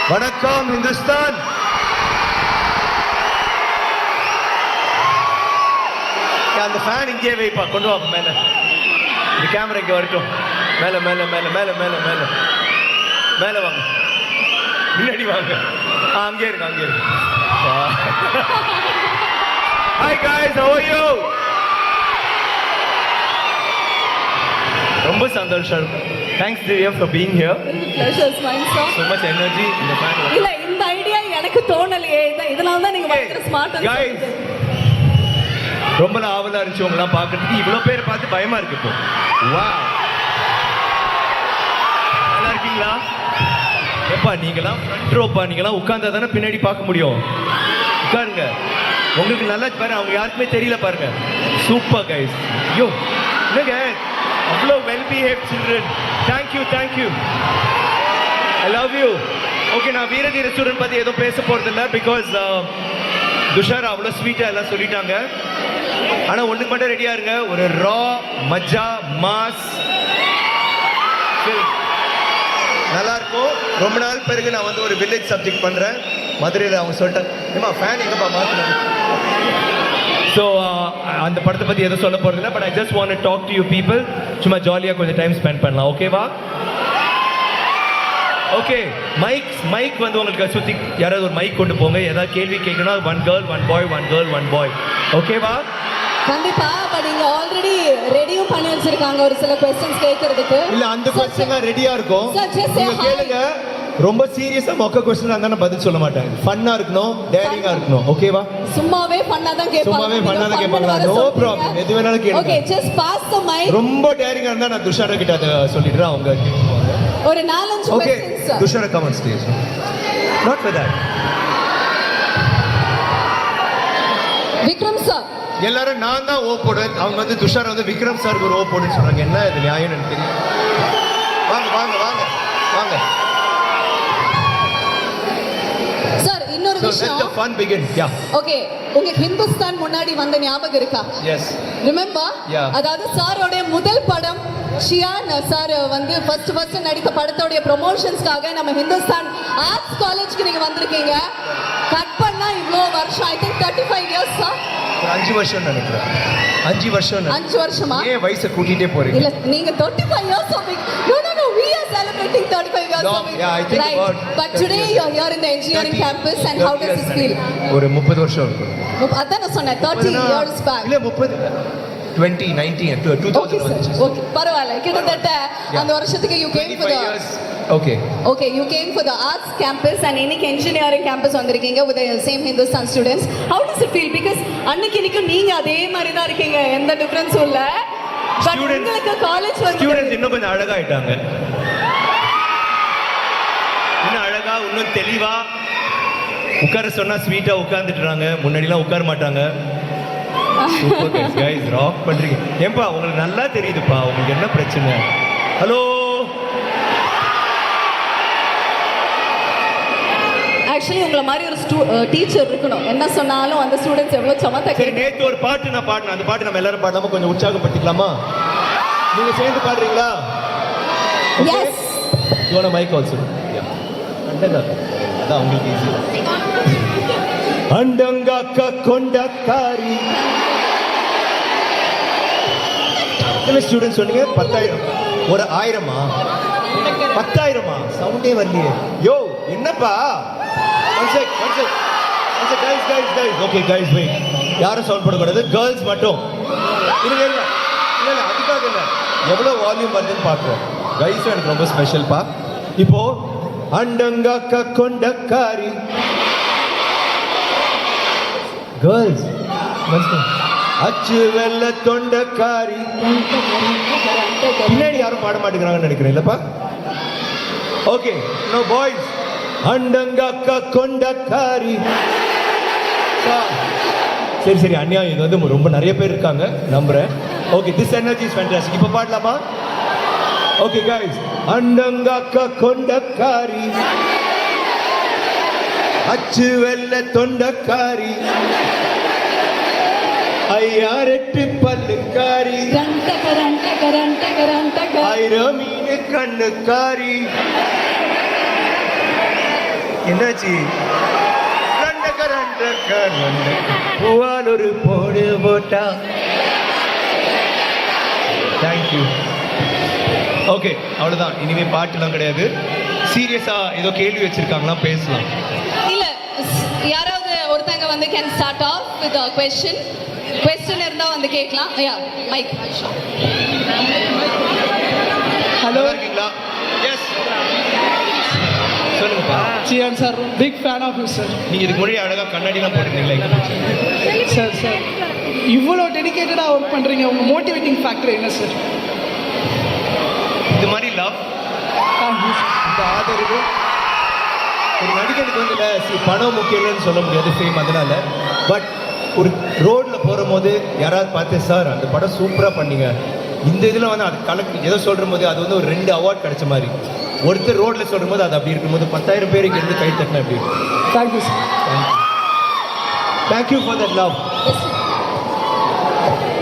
வணக்கம் ஹிந்துஸ்தான். அந்த ஃபேன் இங்கே வைப்பா, கொண்டு வாங்க மேல. இந்த கேமரா இங்கே வரட்டும். மேல மேல மேல மேல மேல மேல மேல வாங்க, முன்னாடி வாங்க. அங்கே இருக்கு, அங்கே இருக்கு. Hi guys, how are you? ரொம்ப சந்தோஷம். Thanks Divya for being here. Pleasure is mine, sir. So much energy in the fan. இல்ல, இந்த ஐடியா எனக்கு தோணலையே. இதனால தான் நீங்க பயங்கர ஸ்மார்ட். Guys, ரொம்ப ஆவலா இருந்துச்சு உங்களா பார்க்கறதுக்கு. இவ்வளவு பேர் பார்த்து பயமா இருக்கு இப்போ. வா, நல்லா இருக்கீங்களா? எப்பா நீங்களாம் ஃப்ரண்ட் ரோப்பா, நீங்களாம் உட்கார்ந்தா தானே பின்னாடி பார்க்க முடியும். உட்காருங்க, உங்களுக்கு நல்லா பாரு. அவங்க யாருக்குமே தெரியல பாருங்க. Super guys. ஐயோ என்னங்க அவ்வளோ well behave children. Thank you thank you, I love you. Okay, நான் வீரதி ரெஸ்டாரண்ட் பற்றி எதுவும் பேச போகிறதில்ல. பிகாஸ் துஷார் அவ்வளோ ஸ்வீட்டாக எல்லாம் சொல்லிட்டாங்க. ஆனால் ஒன்றுக்கு மட்டும் ரெடியாக இருங்க. ஒரு ரா மஜா மாஸ் நல்லா இருக்கும். ரொம்ப நாள் பிறகு நான் வந்து ஒரு வில்லேஜ் சப்ஜெக்ட் பண்ணுறேன் மதுரையில். அவங்க சொல்லிட்டாங்க, ஏமா ஃபேன் எங்கப்பா மாற்றினாங்க. ஸோ அந்த படத்தை பற்றி எதுவும் சொல்ல போகிறதில்ல. But I just want to talk to you people. சும்மா ஜாலியாக கொஞ்சம் டைம் ஸ்பெண்ட் பண்ணலாம். ஓகேவா? ஓகே, மைக் வந்து உங்களுக்கு சுற்றி யாராவது ஒரு மைக் கொண்டு போங்க. ஏதாவது கேள்வி கேட்கணும், 1 girl 1 boy 1 girl 1 boy. ஓகேவா? கண்டிப்பா. பட் இங்க ஆல்ரெடி ரெடியும் பண்ணி வச்சிருக்காங்க ஒரு சில क्वेश्चंस கேக்குறதுக்கு. இல்ல, அந்த क्वेश्चनலாம் ரெடியா இருக்கும். நீங்க கேளுங்க. ரொம்ப சீரியஸா மொக்க क्वेश्चन இருந்தா பதில் சொல்ல மாட்டாங்க. ஃபன்னா இருக்கணும், டேரிங்கா இருக்கணும். ஓகேவா? சும்மாவே ஃபன்னா தான் கேட்பாங்க. சும்மாவே ஃபன்னா தான் கேட்பாங்க. நோ ப்ராப்ளம், எது வேணாலும் கேளுங்க. ஓகே, ஜஸ்ட் பாஸ் தி மைக். ரொம்ப டேரிங்கா இருந்தா நான் துஷார கிட்ட அத சொல்லிடுறேன். அவங்க ஒரு 4-5 questions. Okay, Thushara come on stage. Not for that. Vikram sir. எல்லாரும் நான் தான் ஓ போடுவேன். அவங்க வந்து துஷார் வந்து விக்ரம் சாருக்கு ஒரு ஓ போடுன்னு சொல்றாங்க. என்ன இது நியாயம் எனக்கு தெரியும். வாங்க வாங்க வாங்க வாங்க சார். இன்னொரு விஷயம். So let the fun begin. Yeah. Okay, உங்களுக்கு ஹிந்துஸ்தான் முன்னாடி வந்த ஞாபகம் இருக்கா? Yes. ரிமெம்பர்? Yeah. அதாவது சாரோட முதல் படம் ஷியான் சார் வந்து ஃபர்ஸ்ட் நடித்த படத்தோட ப்ரமோஷன்ஸ்க்காக நம்ம ஹிந்துஸ்தான் ஆர்ட்ஸ் காலேஜ்க்கு நீங்க வந்திருக்கீங்க. கட் பண்ணா இவ்வளோ வருஷம், ஐ திங்க் 35 இயர்ஸ் சார். 5 வருஷம் நினைக்கிறேன். 5 வருஷம். 5 வருஷமா? ஏன் வயசை கூட்டிட்டே போறீங்க? இல்ல, நீங்க 35 years of it. No, we are celebrating 35 years of it. Yeah, I think right. about But today you are here in the engineering campus and how does it feel? ஒரு 30 வருஷம் இருக்கும். அதான் நான் சொன்னேன் 30 years back. இல்ல 30 2019 2000. Okay, பரவாயில்லை. கிட்டத்தட்ட அந்த வருஷத்துக்கு you came for the Okay, you came for the arts campus and இன்னைக்கு engineering campus வந்திருக்கீங்க with the same Hindustan students. How does it feel? Because அன்னைக்கு நீங்க அதே மாதிரி தான் இருக்கீங்க, எந்த டிஃபரன்ஸும் இல்ல. But உங்களுக்கு காலேஜ் வந்து ஸ்டூடண்ட்ஸ் இன்னும் கொஞ்சம் அழகாயிட்டாங்க. இன்னும் அழகா, இன்னும் தெளிவா உட்கார சொன்னா ஸ்வீட்டா உட்கார்ந்துட்டுறாங்க. முன்னாடிலாம் உட்கார மாட்டாங்க. சூப்பர் கைஸ், ராக் பண்றீங்க. ஏன்பா உங்களுக்கு நல்லா தெரியுதுப்பா, உங்களுக்கு என்ன பிரச்சனை? ஹலோ. ஆக்சுவலி உங்களை மாதிரி ஒரு டீச்சர் இருக்கணும். என்ன சொன்னாலும் அந்த ஸ்டூடெண்ட்ஸ் எவ்வளவு சமத்தா கேட்க. நேத்து ஒரு பாட்டு நான் பாடினேன். அந்த பாட்டு நம்ம எல்லாரும் பாடாம கொஞ்சம் உற்சாகப்படுத்திக்கலாமா? நீங்க சேர்ந்து பாடுறீங்களா? Yes. You want a mic also? Yeah. அண்டங்க. அதான் உங்களுக்கு ஈஸி. அண்டங்கக்க கொண்டக்காரி. என்ன ஸ்டூடெண்ட் சொன்னீங்க? 10,000. ஒரு 1000மா? 10,000மா? சவுண்டே வரலையே. யோ என்னப்பா? One sec. Guys. Okay, guys, wait. யாரும் சவுண்ட் போடக்கூடாது. கேர்ள்ஸ் மட்டும். இல்ல அதுக்காக இல்லை, எவ்வளோ வால்யூம் வருதுன்னு பார்க்குறோம். கைஸும் எனக்கு ரொம்ப ஸ்பெஷல்ப்பா. இப்போ அண்டங்கக்க கொண்டக்காரி. கேர்ள்ஸ் அச்சு வெள்ள தொண்டக்காரி. பின்னாடி யாரும் பாட மாட்டேங்கிறாங்கன்னு நினைக்கிறேன் இல்லப்பா. Okay, no boys. அண்டங்கக்க கொண்டக்காரி. சரி அநியாயம். இது வந்து ரொம்ப நிறைய பேர் இருக்காங்க நம்புறேன். Okay, this energy is fantastic. இப்போ பாடலாமா? Okay guys. அண்டங்கக்க கொண்டக்காரி, அச்சு வெள்ள தொண்டக்காரி, ஐயாரெட்டு பல்லுக்காரி, ஆயிரம் மீன் கண்ணுக்காரி, என்னாச்சு பூவால் ஒரு போடு போட்டா. தேங்க்யூ. ஓகே, அவ்வளோதான். இனிமே பாட்டுலாம் கிடையாது. சீரியஸா ஏதோ கேள்வி வச்சிருக்காங்களா, பேசலாம். இல்ல யாராவது ஒருத்தங்க வந்து can start off with a question இருந்தா வந்து கேட்கலாம். Yeah mic. ஹலோ, இருக்கீங்களா? எஸ், சொல்லுங்கப்பா. ஜியான் sir, big fan of you sir. நீங்க இதுக்கு முன்னாடி அழகா கண்ணாடிலாம் போட்டுருந்தீங்களா? சார் இவ்வளோ டெடிகேட்டடாக ஒர்க் பண்ணுறீங்க, உங்கள் மோட்டிவேட்டிங் ஃபேக்டர் என்ன சார்? இது மாதிரி லவ், இந்த ஆதரவு ஒரு நடிகனுக்கு வந்து பணம் முக்கியம் இல்லைன்னு சொல்ல முடியாது, ஃபேம் அதனால. பட் ஒரு ரோட்ல போகும்போது யாராவது பார்த்து சார் அந்த படம் சூப்பராக பண்ணீங்க, இந்த இதில் வந்து அது கணக்கு ஏதோ சொல்கிற போது அது வந்து ஒரு 2 அவார்ட் கிடைச்ச மாதிரி. ஒருத்தர் ரோட்ல சொல்லும் போது அது அப்படி இருக்கும்போது 10,000 பேருக்கு இருந்து கை தட்டினா எப்படி? Thank you sir. Thank you for that love.